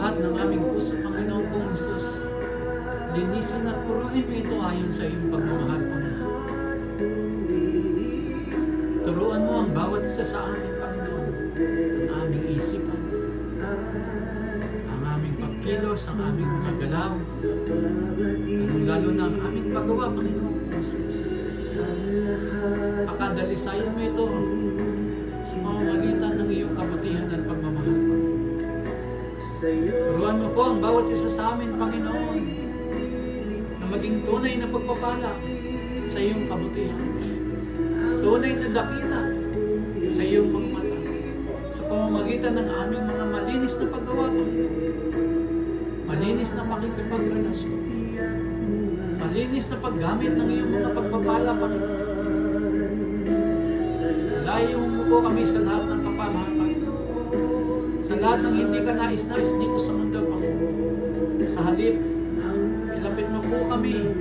lahat ng aming puso, Panginoon kong Jesus. Linisin at puruin mo ito ayon sa iyong pagmamahal, Panginoon. Turuan mo ang bawat isa sa amin, Panginoon, ang aming isipan, ang aming pagkilos, ang aming mga galaw, lalo na ang aming paggawa, Panginoon kong Jesus. Pakadalisayan mo ito sa pamamagitan ng iyong kabutihan at pagmamahal, Panginoon. Turuan mo po ang bawat isa sa amin, Panginoon, na maging tunay na pagpapala sa iyong kabutihan. Tunay na dakila sa iyong mga mata sa pamamagitan ng aming mga malinis na paggawa, Panginoon. Malinis na pakikipagrelasyon. Malinis na paggamit ng iyong mga pagpapala, Panginoon. Layo mo po kami sa lahat ng kapamahakan, sa lahat ng hindi ka nais-nais dito sa mundo, Panginoon. Sa halip, ilapit mo po kami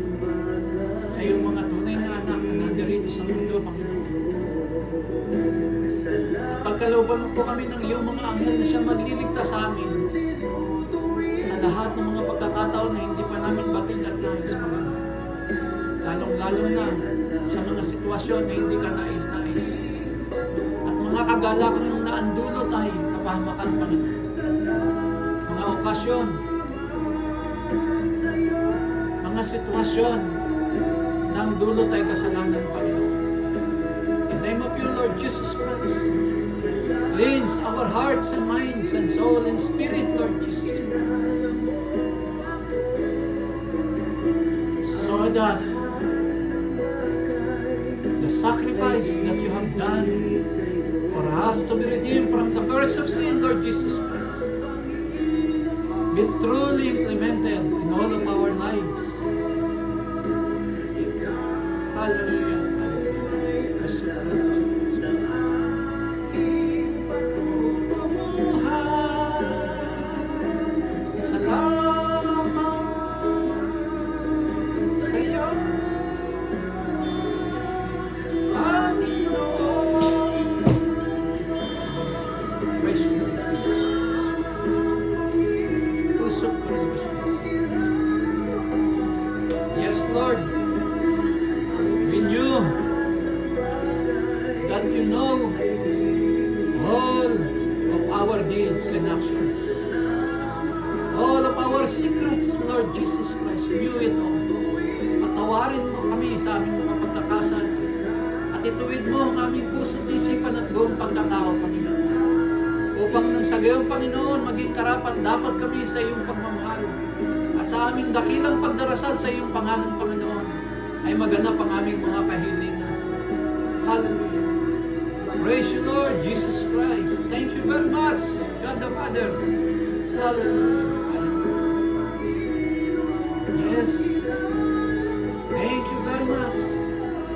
sa iyong mga tunay na anak na nandirito sa mundo, Panginoon. Pagkalooban mo po kami ng iyong mga anghel na siya magliligtas sa amin sa lahat ng mga pagkakataon na hindi pa namin bating at nais, Panginoon. Lalong-lalo na sa mga sitwasyon na hindi ka nais-nais. At mga kagalakan ng naandulot ay kapahamakan, Panginoon. Mga okasyon, mga sitwasyon na ang dulot ay kasalanan, Panginoon. In the name of you, Lord Jesus Christ, cleanse our hearts and minds and soul and spirit, Lord Jesus Christ. So that the sacrifice that you have done for us to be redeemed from the curse of sin, Lord Jesus Christ, be truly implemented in all of our lives. Hallelujah. And actions. All of our secrets, Lord Jesus Christ, knew it all. Patawarin mo kami sa aming mga pagkakasala at ituwid mo ang aming puso't isipan at buong pagkatao, Panginoon. Upang nang sa gayong, Panginoon, maging karapat dapat kami sa iyong pagmamahal at sa aming dakilang pagdarasal sa iyong pangalan, Panginoon, ay maganap ang aming mga kahilingan. Hallelujah. Praise you, Lord Jesus Christ. Thank you very much, God the Father. Hallelujah. Yes. Thank you very much.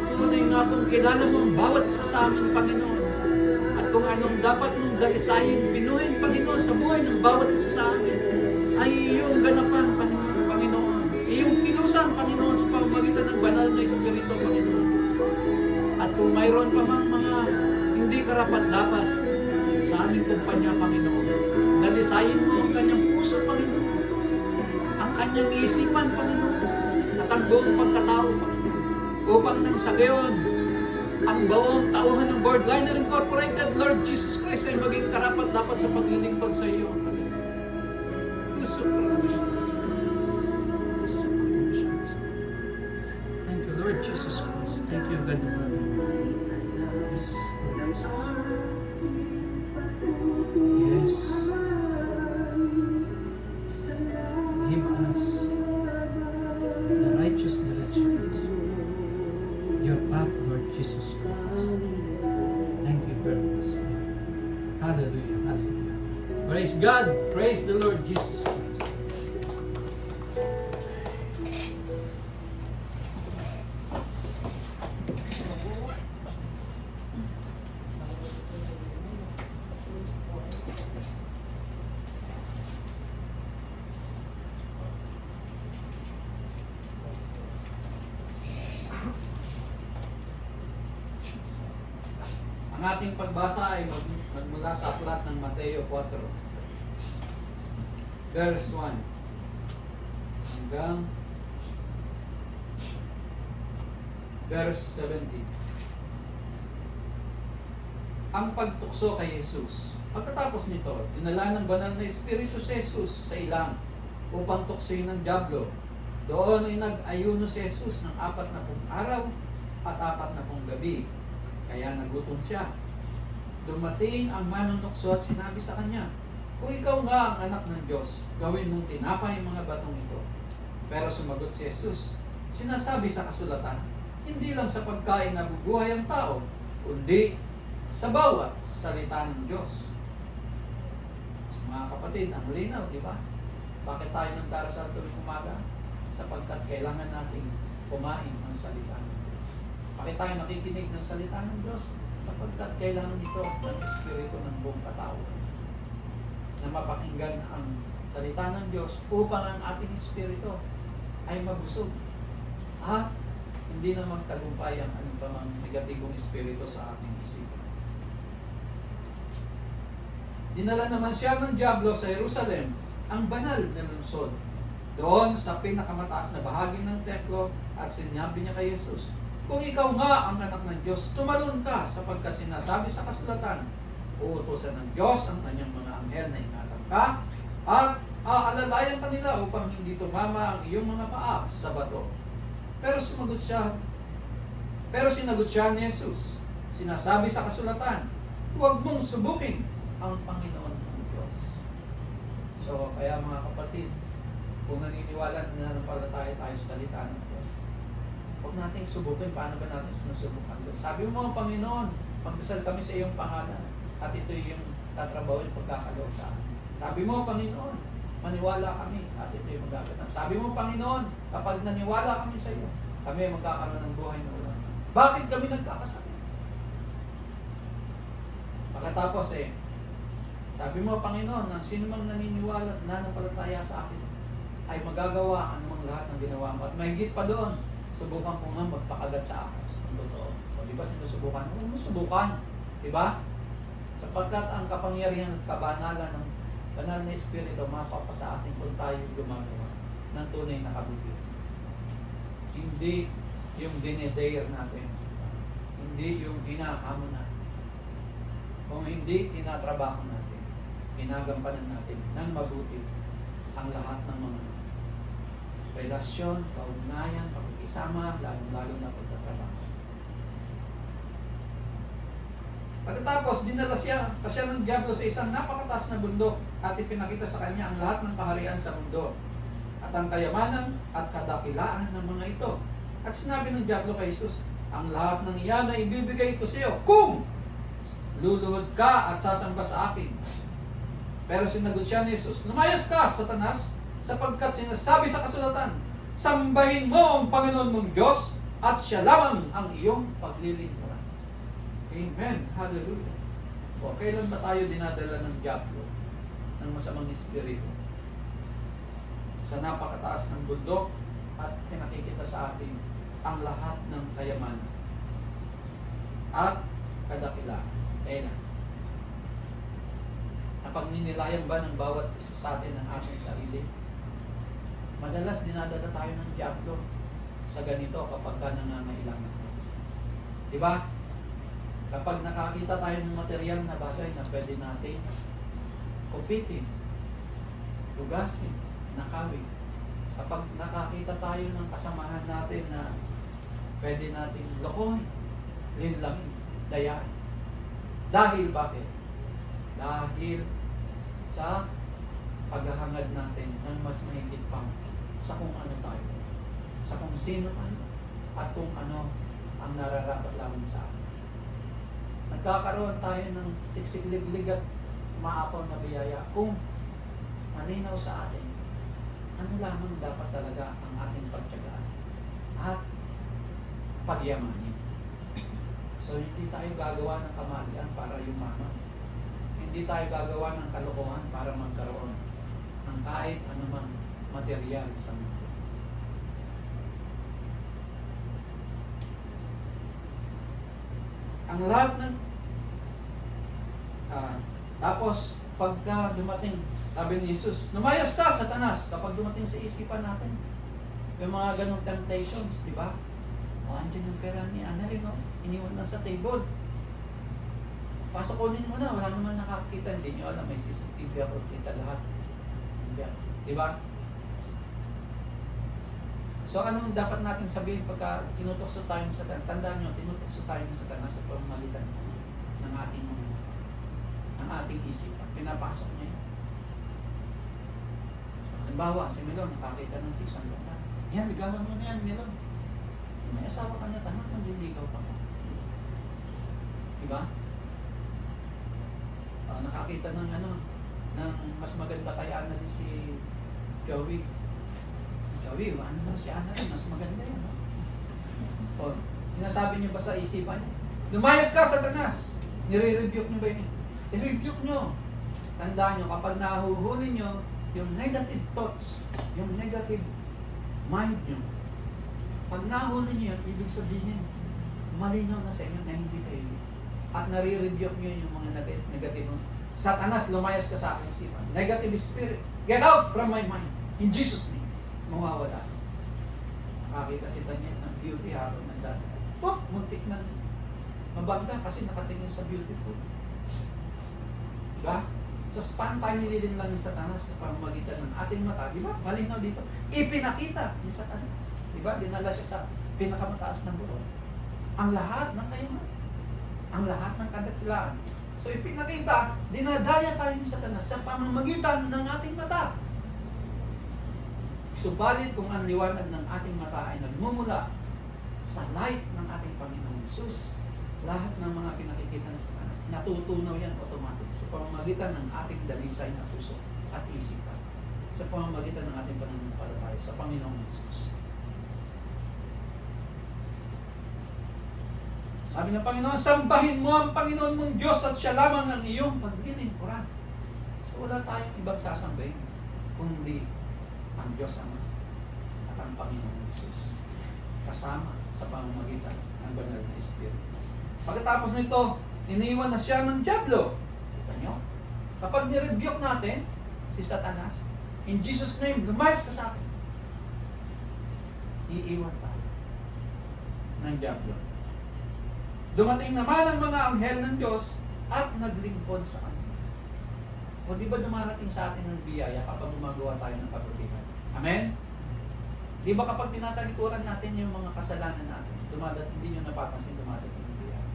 Tunay nga kung kilala mo ang bawat isa sa amin, Panginoon. At kung anong dapat mong dalisayin, pinuhin, Panginoon, sa buhay ng bawat isa sa amin, ay iyong ganapan, Panginoon. Iyong kilusan, Panginoon, sa pamamagitan ng banal na Espiritu, Panginoon. At kung mayroon pa mang mga hindi karapat-dapat sa aming kumpanya, Panginoon, dalisayin mo ang kanyang puso, Panginoon, ang kanyang isipan, Panginoon, at ang buong pagkatao, Panginoon, upang nang sa gayon, ang buong tauhan ng Boardliner Incorporated, Lord Jesus Christ, ay maging karapat-dapat sa paglilingkod sa iyo, Panginoon. Puso ko na siya. Thank you, Lord Jesus Christ. Thank you, God the Father. Yes, Lord Jesus. Yes. Give us the righteous direction. Your path, Lord Jesus Christ. Thank you very much. Hallelujah, hallelujah. Praise God. Praise the Lord Jesus Christ. Ang ating pagbasa ay magmula sa aklat ng Mateo 4, verse 1 hanggang verse 17. Ang pagtukso kay Jesus. Pagkatapos nito, dinala ng banal na Espiritu si Jesus sa ilang upang tuksoin ng dyablo. Doon ay nag-ayuno si Jesus ng 40 araw at 40 gabi. Kaya nagutom siya. Dumating ang manunukso at sinabi sa kanya, kung ikaw nga ang anak ng Diyos, gawin mong tinapay ang mga batong ito. Pero sumagot si Jesus, sinasabi sa kasulatan, hindi lang sa pagkain nabubuhay ang tao, kundi sa bawat salita ng Diyos. So, mga kapatid, ang linaw, di ba? Bakit tayo nagdarasal tuwing umaga? Sapagkat kailangan nating kumain ng salita ng Diyos. Bakit tayo nakikinig ng salita ng Diyos? Sapagkat kailangan ito ng Espiritu ng buong katawan. Na mapakinggan ang salita ng Diyos upang ang ating Espiritu ay mabusog. At hindi na magtagumpay ang anumang negatibong espiritu sa ating isipan. Dinala naman siya ng dyablo sa Jerusalem, ang banal na lungsod. Doon sa pinakamataas na bahagi ng templo at sinabi niya kay Jesus, kung ikaw nga ang anak ng Diyos, tumalon ka sapagkat sinasabi sa kasulatan, uutusan ng Diyos ang kanyang mga anghel na ingatan ka at aalalayan ka nila upang hindi tumama ang iyong mga paa sa bato. Pero sinagot siya ni Jesus, sinasabi sa kasulatan, huwag mong subukin ang Panginoon ng Diyos. So, kaya mga kapatid, kung naniniwala na nanampalataya tayo sa salita ng Diyos, huwag nating subukin. Paano ba natin sinusubukan Diyos? Sabi mo, Panginoon, magdasal kami sa iyong pangalan at ito yung tatrabawin pagkakaloob sa akin. Sabi mo, Panginoon, maniwala kami at ito yung magaganap. Sabi mo, Panginoon, kapag naniwala kami sa iyo, kami ay magkakaroon ng buhay na ulan. Bakit kami nagkakasakit? Pagkatapos sabi mo, Panginoon, ang sino mang naniniwala at nanampalataya sa akin ay magagawa anumang lahat ng ginawa mo. At mahigit pa doon, subukan ko nga magpakagat sa ahas. Ang totoo. O di ba sinusubukan mo? Huwag mo subukan. Di ba? Sapagkat ang kapangyarihan at kabanalan ng banal na Espiritu mapapasa atin kung tayo gumagawa ng tunay na kabuti. Hindi yung dinedare natin. Hindi yung hinahamon natin. Kung hindi, tinatrabaho natin. Ginagampanan natin ng mabuti ang lahat ng mga relasyon, kaugnayan, pakikisama, lalo na pagtatrabaho. Pagkatapos, dinala siya ng dyablo sa isang napakataas na bundok at ipinakita sa kanya ang lahat ng kaharian sa mundo at ang kayamanan at kadakilaan ng mga ito. At sinabi ng dyablo kay Jesus, ang lahat ng iyan ay ibibigay ko sa iyo kung luluhod ka at sasamba sa akin. Pero sinagot siya ni Jesus, lumayas ka, Satanas, sapagkat sinasabi sa kasulatan, sambahin mo ang Panginoon mong Diyos at siya lamang ang iyong paglilingkuran. Amen. Hallelujah. O, kailan ba tayo dinadala ng dyablo, ng masamang espiritu? Sa napakataas ng bundok at pinakikita sa atin ang lahat ng kayamanan at kadakilaan. Kailan? Napagninilayan ba ng bawat isa sa atin ng ating sarili? Madalas dinadala tayo ng dyablo sa ganito kapag ka nangangailangan. Diba? Kapag nakakita tayo ng material na bagay na pwede natin kupitin, tugasin, nakawin. Kapag nakakita tayo ng kasamahan natin na pwede natin lokohin, linlangin, dayain. Dahil bakit? Dahil sa paghahangad natin ng mas mahigit pa sa kung ano tayo, sa kung sino tayo, at kung ano ang nararapat lamang sa atin. Nagkakaroon tayo ng siksik-liglig at maapaw na biyaya kung malinaw sa atin ano lamang dapat talaga ang ating pagtiyagaan at pagyamanin. So hindi tayo gagawa ng kamalian para yumaman. Hindi tayo gagawa ng kalokohan para magkaroon ng kahit anumang material sa mundo. Ang lahat ng tapos pagka dumating, sabi ni Jesus, lumayas ka, Satanas, kapag dumating sa isipan natin, yung mga ganong temptations, di ba? O, andyan yung pera ni Annalyn, no? Iniwan lang sa table. Pasokonin mo na, wala naman nakakita, hindi nyo alam, may CCTV ako, kita lahat. Di ba? So, anong dapat natin sabihin pagka tinutokso tayo ng Satanas? Tandaan nyo, tinutokso tayo ng Satanas sa pamamagitan ng ating isipan. Pinapasok niya yun. Halimbawa, si Melon, nakakita ng tiks, ang ganda. Yan, ligawan mo na yan, Melon. May asawa ka niya, tanong kung liligaw pa ka. Diba? Nakakita ng mas maganda kay Ana din si Joey. Joey, ano mo si Ana rin, mas maganda yun. O, sinasabi niyo ba sa isipan niyo? Lumayas ka, Satanas! Nire-rebuke niyo ba yun? I-rebuke niyo. Tandaan niyo, kapag nahuhuli niyo, yung negative thoughts, yung negative mind niyo, pag nahuli niyo yun, ibig sabihin, malinaw na sa inyo na hindi kayo. At nare-rebuke niyo yung mga negative. Satanas, lumayas ka sa aking isipan. Negative spirit, get out from my mind. In Jesus' name, mawawala. Nakakita si Daniel ng beauty habang nagdaan. Muntik na mabangga kasi nakatingin sa beautiful. Diba? So, paano tayo nililin lang ni Satanas sa pamamagitan ng ating mata? Diba? Malinaw dito. Ipinakita ni Satanas. Diba? Dinala siya sa pinakamataas ng burol. Ang lahat ng kayamanan. Ang lahat ng kadakilaan. So, ipinakita, dinadaya tayo ni Satanas sa pamamagitan ng ating mata. Subalit kung ang liwanag ng ating mata ay nagmumula sa light ng ating Panginoong Jesus, lahat ng mga pinakikita ng Satanas, natutunaw yan automatic sa pamamagitan ng ating dalisay na puso at isipan, sa pamamagitan ng ating pananampalataya sa Panginoong Jesus. Sabi ng Panginoon, sambahin mo ang Panginoon mong Diyos at siya lamang ang iyong paglilingkuran. So wala tayong ibang sasambahin, kundi ang Diyos Ama at ang Panginoong Jesus, kasama sa pamamagitan ng Banal na Espiritu. Pagkatapos nito, iniwan na siya ng dyablo. Kita nyo? Kapag nirebuke natin si Satanas, in Jesus' name, lumayas ka sa akin. Iiwan tayo ng dyablo. Dumating naman ang mga anghel ng Diyos at naglingkod sa kanya. O di ba dumarating sa atin ng biyaya kapag gumagawa tayo ng kabutihan? Amen? Di ba kapag tinatalikuran natin yung mga kasalanan natin, hindi nyo napapansin dumadating ng biyaya.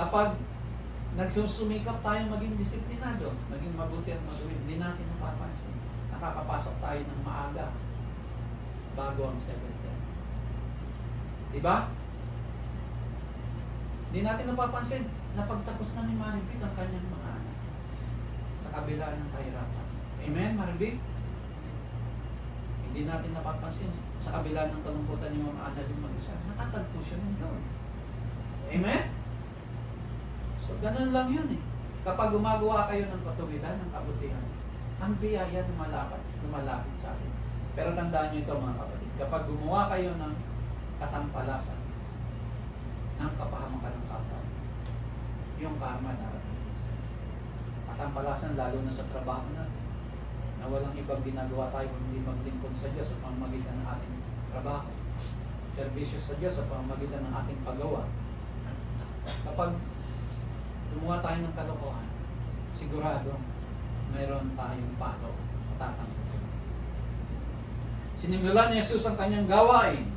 Kapag nagsusumikap tayo maging disiplinado, maging mabuti at matuwid, hindi natin napapansin. Nakakapasok tayo ng maaga bago ang 7:10. Di ba? Hindi natin napapansin na pagtapos na ni Maribig ang kanyang mga anak sa kabila ng kahirapan. Amen, Maribig? Hindi natin napapansin sa kabila ng kalungkutan ni Mama Ana yung mag-isa. Nakatagpo siya ng Lord. Amen? So, ganun lang yun eh. Kapag gumagawa kayo ng katuwiran, ng kabutihan, ang biyaya lumalapit sa atin. Pero tandaan nyo ito mga kapatid, kapag gumawa kayo ng katampalasan, ng kapahamakan ng kapwa, yung karma darating sa katampalasan, lalo na sa trabaho na walang ibang ginagawa tayo kung hindi maglingkod sa Diyos sa pamamagitan ng ating trabaho, serbisyo sa Diyos sa pamamagitan ng ating paggawa. Kapag gumawa tayo ng kalokohan, sigurado mayroon tayong pato matatangkot. Sinimulan ni Jesus ang kanyang gawain.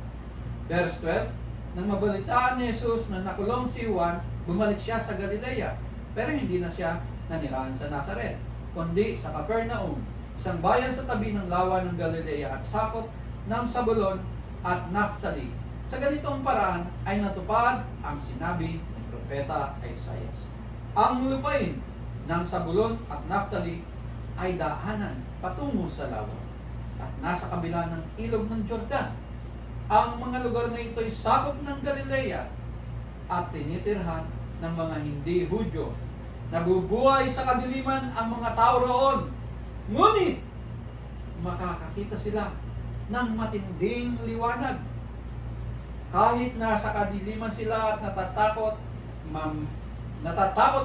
Verse 12, nang mabalitaan ni Jesus na nakulong si Juan, bumalik siya sa Galilea. Pero hindi na siya nanirahan sa Nazaret, kundi sa Capernaum, isang bayan sa tabi ng lawa ng Galilea at sakop ng Zabulon at Naphtali. Sa ganitong paraan ay natupad ang sinabi ng propeta Isaias. Ang lupain ng Zabulon at Naphtali ay daanan patungo sa lawa at nasa kabila ng ilog ng Jordan. Ang mga lugar na ito ay sakop ng Galilea at tinitirhan ng mga hindi Hudyo. Nabubuhay sa kadiliman ang mga tao roon. Ngunit, makakakita sila ng matinding liwanag. Kahit nasa kadiliman sila at natatakot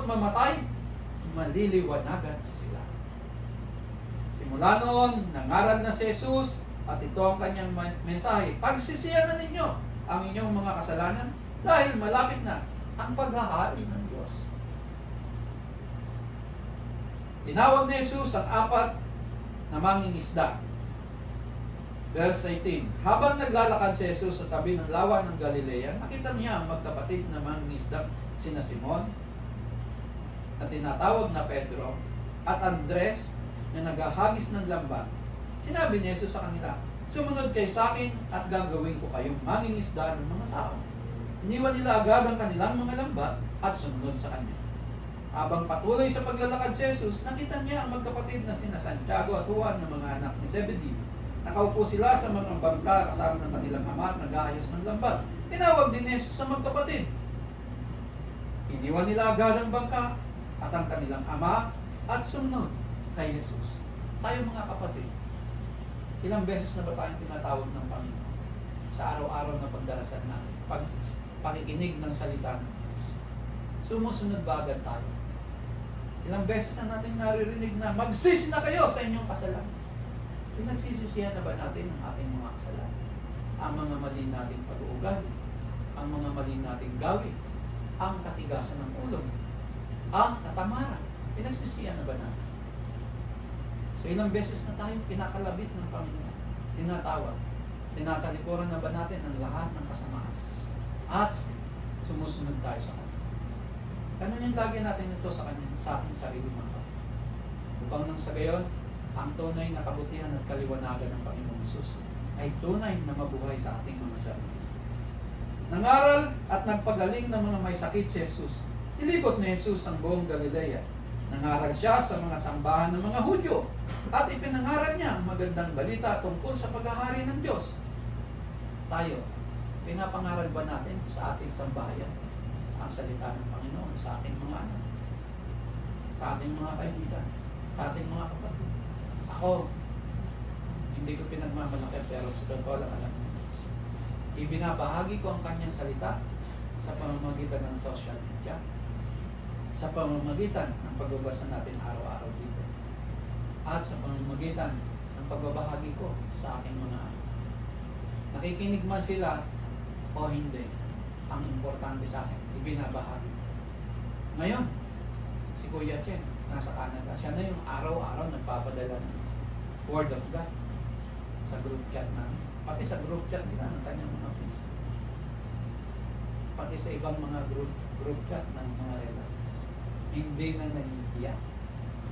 mamatay, maliliwanagan sila. Simula noon, nangaral na si Jesus at ito ang kanyang mensahe. Pagsisihan na ninyo ang inyong mga kasalanan dahil malapit na ang paghahari ng Diyos. Tinawag ni Jesus ang apat na mangingisda. Verse 18, habang naglalakad si Jesus sa tabi ng lawa ng Galilea, nakita niya ang magkapatid na mangingisda sina Simon, na tinatawag na Pedro, at Andres, na naghahagis ng lambat. Sinabi ni Jesus sa kanila, sumunod kayo sa akin at gagawin ko kayong mangingisda ng mga tao. Iniwan nila agad ang kanilang mga lambat at sumunod sa kanya. Habang patuloy sa paglalakad si Jesus, nakita niya ang magkapatid na sina Santiago at Juan ng mga anak ni Zebedee. Nakaupo sila sa mga bangka kasama ng kanilang ama at nag-aayos ng lambat. Tinawag din ni Jesus sa magkapatid. Iniwan nila agad ang bangka at ang kanilang ama at sumunod kay Jesus. Tayo mga kapatid, ilang beses na ba tayong tinatawag ng Panginoon sa araw-araw na pagdarasal natin, pakikinig ng salita ng Diyos? Sumusunod ba agad tayo? Ilang beses na natin naririnig na magsisi na kayo sa inyong kasalanan. Pinagsisisihan na ba natin ang ating mga kasalanan? Ang mga mali nating pag-uugali, ang mga mali nating gawin, ang katigasan ng ulo, ang katamaran. Pinagsisihan na ba natin? So ilang beses na tayong kinakalabit ng Panginoon, tinatawag, tinatalikuran na ba natin ang lahat ng kasamaan? At sumusunod tayo sa Kanya. Tanungin lagi natin ito sa ating sarili mga kapatid. Upang nang sa gayon, ang tunay na kabutihan at kaliwanagan ng Panginoong Hesus ay tunay na mabuhay sa ating mga sarili. Nangaral at nagpagaling ng mga may sakit si Jesus. Ilibot ni Jesus ang buong Galilea. Nangaral siya sa mga sambahan ng mga Hudyo at ipinangaral niya ang magandang balita tungkol sa paghahari ng Diyos. Tayo, pinapangaral ba natin sa ating sambahayan ang salita ng Panginoon sa ating mga anak, sa ating mga kaibigan, sa ating mga kapatid? Ako, hindi ko pinagmamalaki pero sa totoo lang alam ko. Ibinabahagi ko ang kanyang salita sa pamamagitan ng social media, sa pamamagitan ng pagbabasa natin araw-araw dito, at sa pamamagitan ng pagbabahagi ko sa aking mga anak. Nakikinig man sila o hindi, ang importante sa akin, ibinabahagi. Ngayon, si Kuya Chen, nasa Canada, siya na yung araw-araw nagpapadala ng Word of God sa group chat namin. Pati sa group chat nila ng kanyang mga friends. Pati sa ibang mga group chat ng mga relatives. Hindi na nahihiya.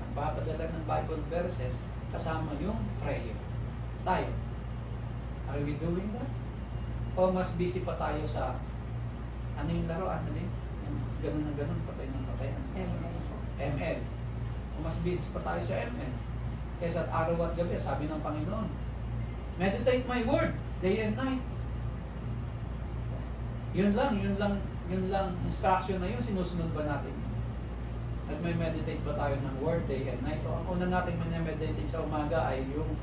Nagpapadala ng Bible verses kasama yung prayer. Tayo, are we doing that? O mas busy pa tayo sa ano yung laruan na din? Ganun na ganun, patay ng patay. ML. O mas busy pa tayo sa ML. Kaysa at araw at gabi, sabi ng Panginoon, meditate my word, day and night. Yun lang, instruction na yun, sinusunod ba natin? At may meditate ba tayo ng word, day and night? O ang una natin meditate sa umaga ay yung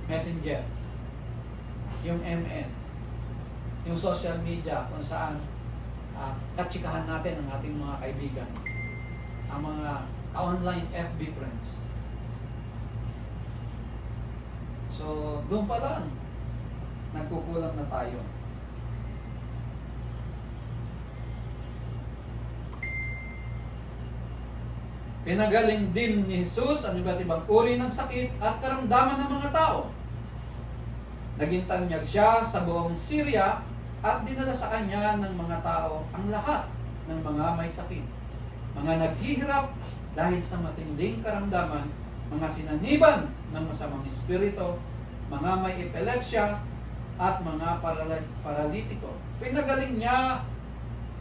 messenger, yung MN, yung social media, kung saan katsikahan natin ang ating mga kaibigan, ang mga online FB friends. So, doon pa lang, nagkukulang na tayo. Pinagaling din ni Jesus ang iba't ibang uri ng sakit at karamdaman ng mga tao. Naging tanyag siya sa buong Syria at dinala sa kanya ng mga tao ang lahat ng mga may sakit. Mga naghihirap dahil sa matinding karamdaman, mga sinaniban ng masamang espiritu, mga may epilepsya, at mga paralitiko. Pinagaling niya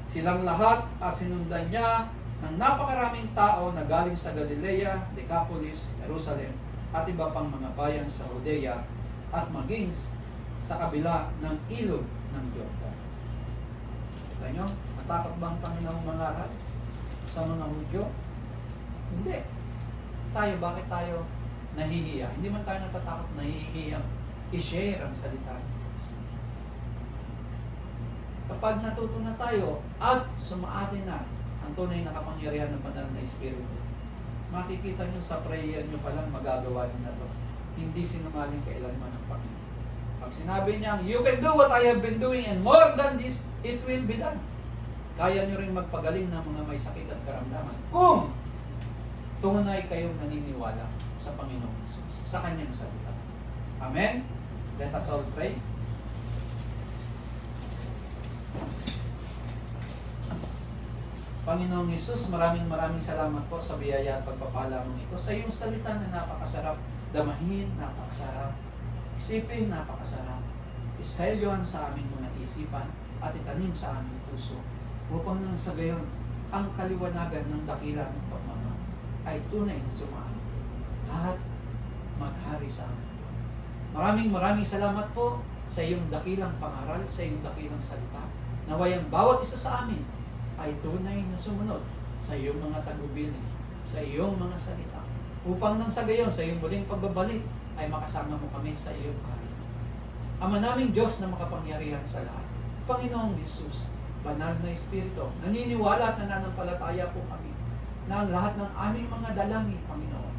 silang lahat at sinundan niya ng napakaraming tao na galing sa Galilea, Decapolis, Jerusalem, at iba pang mga bayan sa Judea at maging sa kabila ng ilog ng Jordan. Kita nyo, natakot ba ang Panginoong mangaral sa mga Hudyo? Hindi. Tayo, bakit tayo nahihiya? Hindi man tayo natatakot, nahihiya i-share ang salita. Kapag natuto na tayo at sumaatin na ang tunay na kapangyarihan ng banal na Espiritu, makikita nyo sa prayer nyo palang magagawa nyo na to. Hindi sinungaling kailanman ng Panginoon. Pag sinabi niya, you can do what I have been doing and more than this, it will be done. Kaya nyo rin magpagaling ng mga may sakit at karamdaman. Kung tunay kayong naniniwala sa Panginoong Jesus, sa Kanyang salita. Amen? Let us all pray. Panginoong Jesus, maraming salamat po sa biyaya at pagpapala mong ito. Sa iyong salita na napakasarap damahin, napakasarap isipin, napakasarap iselyohan sa aming mga isipan at itanim sa aming puso upang nang sa gayon ang kaliwanagan ng dakila ng pagmamahal ay tunay na sumaan at maghari sa amin. Maraming salamat po sa iyong dakilang pangaral, sa iyong dakilang salita. Naway ang bawat isa sa amin ay tunay na sumunod sa iyong mga tagubilin, sa iyong mga salita. Upang nang sa gayon, sa iyong muling pagbabalik, ay makasama mo kami sa iyong hari. Ama naming Diyos na makapangyarihan sa lahat, Panginoong Jesus, banal na Espiritu, naniniwala at nananampalataya po kami na ang lahat ng aming mga dalangin, Panginoon,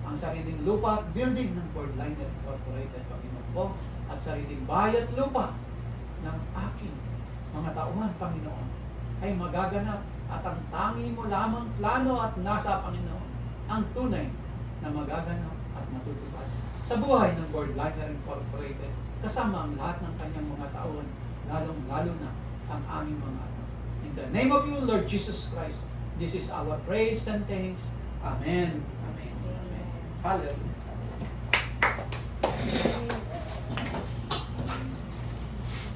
ang sariling lupa at building ng Borderliner Incorporated, Panginoon po, at sariling bahay at lupa ng aking mga tauhan, Panginoon, ay magaganap at ang tangi mo lamang plano at nasa, Panginoon, ang tunay na magaganap at matutupad sa buhay ng Borderliner Incorporated, kasama ang lahat ng kanyang mga tauhan, lalong-lalo na ang aming mga anak. In the name of you, Lord Jesus Christ, this is our praise and thanks. Amen. Amen. Amen. Hallelujah.